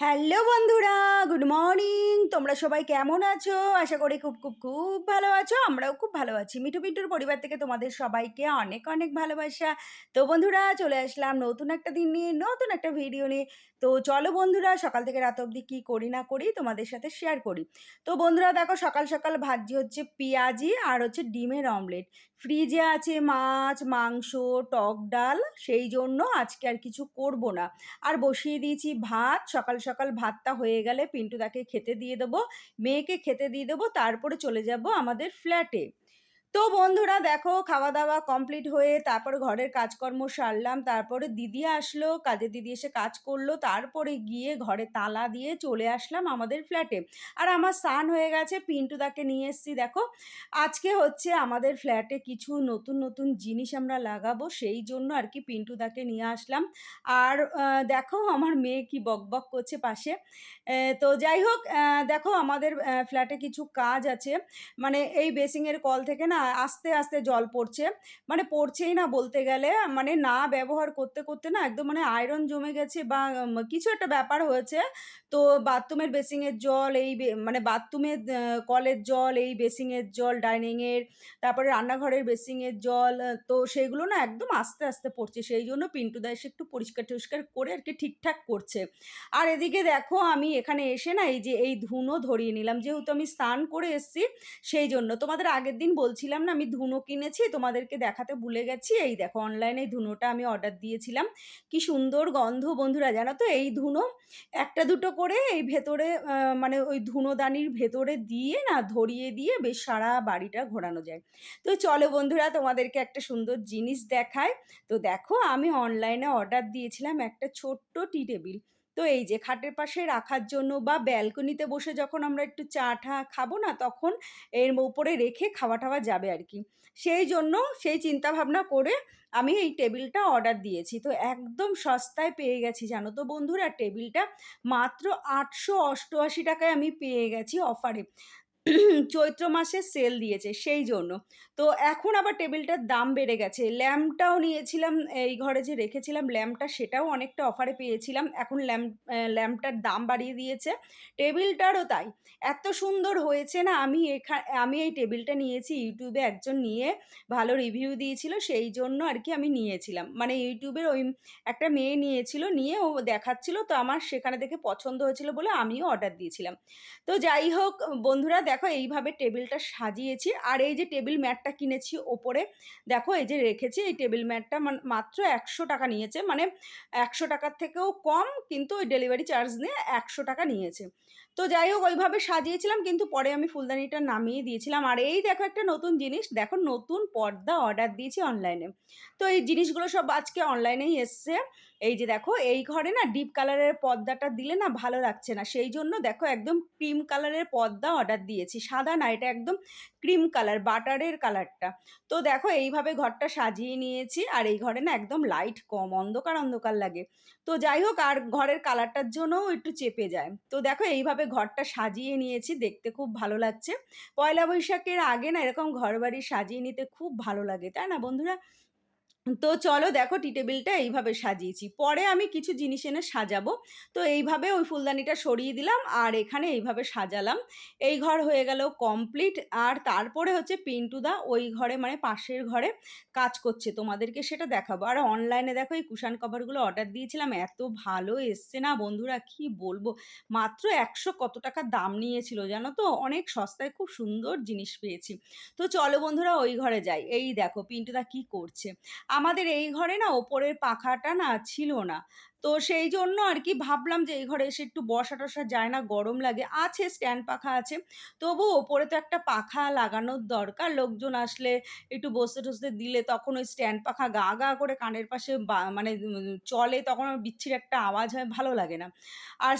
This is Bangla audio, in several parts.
হ্যালো বন্ধুরা, গুড মর্নিং। তোমরা সবাই কেমন আছো? আশা করি খুব খুব খুব ভালো আছো। আমরাও খুব ভালো আছি। মিঠু পিন্টুর পরিবার থেকে তোমাদের সবাইকে অনেক অনেক ভালোবাসা। তো বন্ধুরা, চলে আসলাম নতুন একটা দিন নিয়ে, নতুন একটা ভিডিও নিয়ে। তো চলো বন্ধুরা, সকাল থেকে রাত অবধি কী করি না করি তোমাদের সাথে শেয়ার করি। তো বন্ধুরা দেখো, সকাল সকাল ভাজি হচ্ছে পেঁয়াজি আর হচ্ছে ডিমের অমলেট। ফ্রিজে আছে মাছ, মাংস, টক ডাল, সেই জন্য আজকে আর কিছু করব না। আর বসিয়ে দিয়েছি ভাত। সকাল সকাল ভাতটা হয়ে গেলে পিন্টুদাকে খেতে দিয়ে দেবো, মেয়েকে খেতে দিয়ে দেবো, তারপরে চলে যাব আমাদের ফ্ল্যাটে। তো বন্ধুরা দেখো, খাওয়া দাওয়া কমপ্লিট হয়ে তারপরে ঘরের কাজকর্ম সারলাম। তারপরে দিদি আসলো, কাজের দিদি এসে কাজ করলো, তারপরে গিয়ে ঘরে তালা দিয়ে চলে আসলাম আমাদের ফ্ল্যাটে। আর আমার স্নান হয়ে গেছে, পিন্টুদাকে নিয়ে এসেছি। দেখো, আজকে হচ্ছে আমাদের ফ্ল্যাটে কিছু নতুন নতুন জিনিস আমরা লাগাবো, সেই জন্য আর কি পিন্টুদাকে নিয়ে আসলাম। আর দেখো আমার মেয়ে কি বকবক করছে পাশে। তো যাই হোক, দেখো আমাদের ফ্ল্যাটে কিছু কাজ আছে। মানে এই বেসিংয়ের কল থেকে না আস্তে আস্তে জল পড়ছে। মানে পড়ছেই না বলতে গেলে, মানে না ব্যবহার করতে করতে না একদম মানে আয়রন জমে গেছে বা কিছু একটা ব্যাপার হয়েছে। তো বাথরুমের বেসিংয়ের জল, এই মানে বাথরুমের কলের জল, এই বেসিংয়ের জল, ডাইনিংয়ের, তারপরে রান্নাঘরের বেসিংয়ের জল, তো সেগুলো না একদম আস্তে আস্তে পড়ছে। সেই জন্য পিন্টুদা এসে একটু পরিষ্কার টরিষ্কার করে আর কি ঠিকঠাক করছে। আর এদিকে দেখো, আমি এখানে এসে না এই যে এই ধুনো ধরিয়ে নিলাম, যেহেতু আমি স্নান করে এসেছি সেই জন্য। তোমাদের আগের দিন বলছিলাম না আমি ধুনো কিনেছি, তোমাদেরকে দেখাতে ভুলে গেছি। এই দেখো, অনলাইনে ধুনোটা আমি অর্ডার দিয়েছিলাম। কি সুন্দর গন্ধ বন্ধুরা, জানো তো? এই ধুনো একটা দুটো করে এই ভেতরে মানে ওই ধুনোদানির ভেতরে দিয়ে না ধরিয়ে দিয়ে বেশ সারা বাড়িটা ঘোরানো যায়। তো চলো বন্ধুরা, তোমাদেরকে একটা সুন্দর জিনিস দেখায়। তো দেখো, আমি অনলাইনে অর্ডার দিয়েছিলাম একটা ছোট্ট টি টেবিল। তো এই যে খাটের পাশে রাখার জন্য বা ব্যালকনিতে বসে যখন আমরা একটু চা টা খাবো না, তখন এর উপরে রেখে খাওয়া টাওয়া যাবে আর কি। সেই জন্য সেই চিন্তা ভাবনা করে আমি এই টেবিলটা অর্ডার দিয়েছি। তো একদম সস্তায় পেয়ে গেছি জানো তো বন্ধুরা, টেবিলটা মাত্র ৮৮৮ টাকায় আমি পেয়ে গেছি অফারে। চৈত্র মাসে সেল দিয়েছে সেই জন্য। তো এখন আবার টেবিলটার দাম বেড়ে গেছে। ল্যাম্পটাও নিয়েছিলাম, এই ঘরে যে রেখেছিলাম ল্যাম্পটা, সেটাও অনেকটা অফারে পেয়েছিলাম। এখন ল্যাম্পটার দাম বাড়িয়ে দিয়েছে, টেবিলটারও তাই। এত সুন্দর হয়েছে না। আমি এই টেবিলটা নিয়েছি ইউটিউবে, একজন নিয়ে ভালো রিভিউ দিয়েছিল, সেই জন্য আর কি আমি নিয়েছিলাম। মানে ইউটিউবের ওই একটা মেয়ে নিয়েছিল, নিয়ে ও দেখাচ্ছিল, তো আমার সেখানে দেখে পছন্দ হয়েছিল বলে আমিও অর্ডার দিয়েছিলাম। তো যাই হোক বন্ধুরা, দেখো এইভাবে টেবিলটা সাজিয়েছি। আর এই যে টেবিল ম্যাটটা কিনেছি ওপরে, দেখো এই যে রেখেছি, এই টেবিল ম্যাটটা মাত্র ১০০ টাকা নিয়েছে। মানে ১০০ টাকার থেকেও কম, কিন্তু ওই ডেলিভারি চার্জ নিয়ে ১০০ টাকা নিয়েছে। তো যাই হোক, ওইভাবে সাজিয়েছিলাম, কিন্তু পরে আমি ফুলদানিটা নামিয়ে দিয়েছিলাম। আর এই দেখো একটা নতুন জিনিস, দেখো নতুন পর্দা অর্ডার দিয়েছি অনলাইনে। তো এই জিনিসগুলো সব আজকে অনলাইনেই এসছে। এই যে দেখো, এই ঘরে না ডিপ কালারের পর্দাটা দিলে না ভালো লাগছে না, সেই জন্য দেখো একদম ক্রিম কালারের পর্দা অর্ডার দিয়েছি। সাদা না, এটা একদম ক্রিম কালার, বাটারের কালারটা। তো দেখো এইভাবে ঘরটা সাজিয়ে নিয়েছি। আর এই ঘরে না একদম লাইট কম, অন্ধকার অন্ধকার লাগে। তো যাই হোক, আর ঘরের কালারটার জন্যও একটু চেপে যায়। তো দেখো এইভাবে ঘরটা সাজিয়ে নিয়েছি, দেখতে খুব ভালো লাগছে। পয়লা বৈশাখের আগে না এরকম ঘরবাড়ি সাজিয়ে নিতে খুব ভালো লাগে, তাই না বন্ধুরা? তো চলো দেখো, টি টেবিলটা এইভাবে সাজিয়েছি। পরে আমি কিছু জিনিস এনে সাজাবো। তো এইভাবে ওই ফুলদানিটা সরিয়ে দিলাম আর এখানে এইভাবে সাজালাম। এই ঘর হয়ে গেল কমপ্লিট। আর তারপরে হচ্ছে পিন্টুদা ওই ঘরে, মানে পাশের ঘরে কাজ করছে, তোমাদেরকে সেটা দেখাবো। আর অনলাইনে দেখো এই কুশান কভারগুলো অর্ডার দিয়েছিলাম, এত ভালো এসছে না বন্ধুরা, কি বলবো। মাত্র ১০০ কত টাকা দাম নিয়েছিল জানো তো, অনেক সস্তায় খুব সুন্দর জিনিস পেয়েছি। তো চলো বন্ধুরা, ওই ঘরে যাই। এই দেখো পিন্টুদা কি করছে। আমাদের এই ঘরে না ওপরের পাখাটা না ছিল না। তো সেই জন্য আর কি ভাবলাম যে এই ঘরে এসে একটু বসা টসা যায় না, গরম লাগে। আছে স্ট্যান্ড পাখা আছে, তবু ওপরে তো একটা পাখা লাগানোর দরকার। লোকজন আসলে একটু বসতে টসতে দিলে তখন ওই স্ট্যান্ড পাখা গা গা করে কানের পাশে মানে চলে, তখন ওর বিচ্ছিরি একটা আওয়াজ হয়, ভালো লাগে না। আর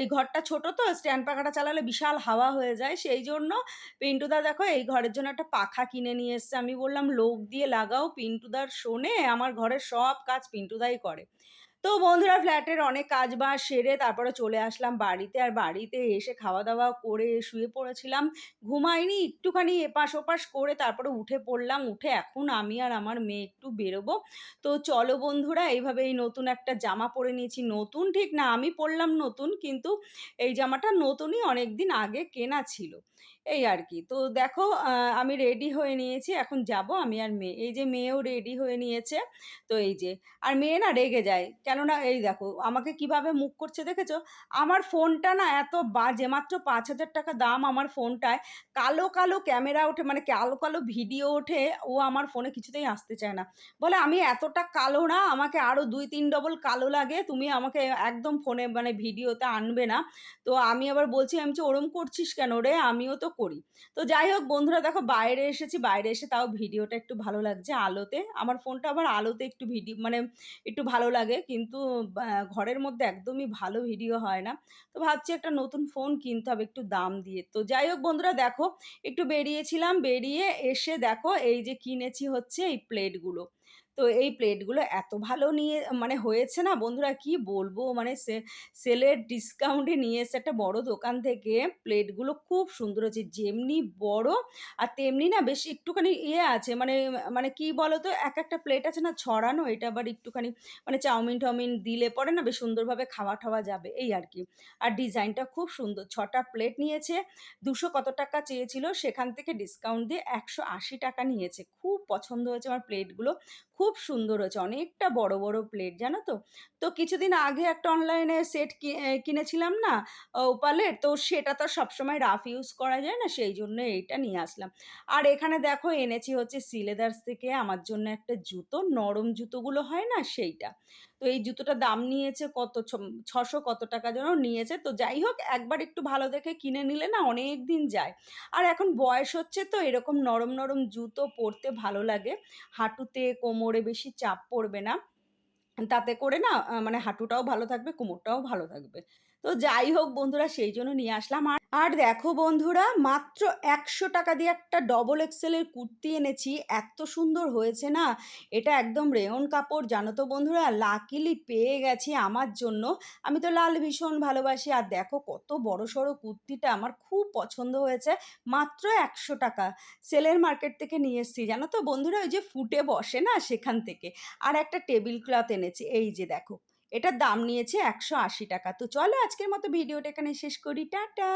এই ঘরটা ছোট, তো স্ট্যান্ড পাখাটা চালালে বিশাল হাওয়া হয়ে যায়। সেই জন্য পিন্টুদা দেখো এই ঘরের জন্য একটা পাখা কিনে নিয়ে এসছে। আমি বললাম লোক দিয়ে লাগাও, পিন্টুদার শোনে, আমার ঘরের সব কাজ পিন্টুদাই করে। তো বন্ধুরা ফ্ল্যাটের অনেক কাজবাজ সেরে তারপরে চলে আসলাম বাড়িতে। আর বাড়িতে এসে খাওয়া-দাওয়া করে শুয়ে পড়েছিলাম। ঘুমাইনি, একটুখানি এপাশ-ওপাশ করে তারপরে উঠে পড়লাম। উঠে এখন আমি আর আমার মেয়ে একটু বেরোবো। তো চলো বন্ধুরা এইভাবে এই নতুন একটা জামা পরে নিয়েছি। নতুন ঠিক না, আমি পড়লাম নতুন, কিন্তু এই জামাটা নতুনই অনেকদিন আগে কেনা ছিল। এই আরকি। তো দেখো আমি রেডি হয়ে নিয়েছি। এখন যাবো আমি আর মেয়ে। এই যে মেয়েও রেডি হয়ে নিয়েছে। তো এই যে আর মেয়ে না রেগে যায়। কেননা এই দেখো আমাকে কিভাবে মুখ করছে দেখেছো? আমার ফোনটা না এত বাজে, মাত্র ৳৫,০০০ দাম আমার ফোনটায়। কালো, কালো ক্যামেরা ওঠে, মানে কালো, কালো ভিডিও ওঠে। ও আমার ফোনে কিছুতেই আসতে চায় না। বলে, "আমি এতটা কালো না, আমাকে আরো ২-৩ ডবল কালো লাগে। তুমি আমাকে একদম ফোনে মানে ভিডিওতে আনবে না।" তো আমি আবার বলছি, আমি বলছি, "ওরম করছিস কেন রে? আমিও তো করি।" তো যাই হোক বন্ধুরা দেখো বাইরে এসেছি। বাইরে এসে তাও ভিডিওটা একটু ভালো লাগছে আলোতে। আমার ফোনটা আবার আলোতে একটু মানে একটু ভালো লাগে। কিন্তু ঘরের মধ্যে একদমই ভালো ভিডিও হয় না। তো ভাবছি একটা নতুন ফোন কিনতে হবে একটু দাম দিয়ে। তো যাই হোক বন্ধুরা দেখো একটু বেরিয়েছিলাম। বেরিয়ে এসে দেখো এই যে কিনেছি হচ্ছে এই প্লেটগুলো। তো এই প্লেটগুলো এত ভালো নিয়ে মানে হয়েছে না বন্ধুরা, কি বলবো? মানে সেলের ডিসকাউন্টে নিয়ে এসেছে একটা বড় দোকান থেকে। প্লেটগুলো খুব সুন্দর হয়েছে। যেমনি বড় আর তেমনি না বেশ একটুখানি আছে, মানে মানে কি বলতো? একেকটা প্লেট আছে না ছড়ানো, এটা আবার একটুখানি মানে চাউমিন-টাউমিন দিলে পরে না বেশ সুন্দরভাবে খাওয়া-টাওয়া যাবে, এই আরকি। আর ডিজাইনটা খুব সুন্দর। ৬ টা প্লেট নিয়েছে। ২০০ কত টাকা চেয়েছিল, সেখান থেকে ডিসকাউন্ট দিয়ে ৳১৮০ নিয়েছে। খুব পছন্দ হয়েছে আমার প্লেটগুলো। খুব সুন্দর হয়েছে। অনেকটা বড়, বড় প্লেট জানো তো? তো কিছুদিন আগে একটা অনলাইনে সেট কিনেছিলাম না ওপালের, তো সেটা তো আর সবসময় রাফ ইউজ করা যায় না, সেইজন্য এইটা নিয়ে আসলাম। আর এখানে দেখো এনেছি হচ্ছে সিলেদার্স থেকে আমার জন্য একটা জুতো, নরম জুতোগুলো হয় না সেইটা। তো এই জুতোটার দাম নিয়েছে কত ৬০০ কত টাকা যেন নিয়েছে। তো যাই হোক একবার একটু ভালো দেখে কিনে নিলে না অনেকদিন যায়। আর এখন বয়স হচ্ছে তো এরকম নরম, নরম জুতো পরতে ভালো লাগে। হাঁটুতে, কোমরে বেশি চাপ পড়বে না। তাতে করে না মানে হাঁটুটাও ভালো থাকবে, কোমরটাও ভালো থাকবে। তো যাই হোক বন্ধুরা সেইজন্য নিয়ে আসলাম। আর দেখো বন্ধুরা মাত্র ৳১০০ দিয়ে একটা ডবল এক্সেল এর কুর্তি এনেছি। এত সুন্দর হয়েছে না! এটা একদম রেয়ন কাপড় জানো তো বন্ধুরা? লাকিলি পেয়ে গেছি আমার জন্য। আমি তো লাল ভীষণ ভালোবাসি। আর দেখো কত বড়সড় কুর্তিটা, আমার খুব পছন্দ হয়েছে। মাত্র ৳১০০। সেলের মার্কেট থেকে নিয়ে এসেছি জানো তো বন্ধুরা? ওই যে ফুটে বসে না সেখান থেকে। আর একটা টেবিল ক্লথ এনেছি। এই যে দেখো। এটার দাম নিয়েছে ৳১৮০। তো চলো আজকের মতো ভিডিওটা এখানে শেষ করি। টাটা।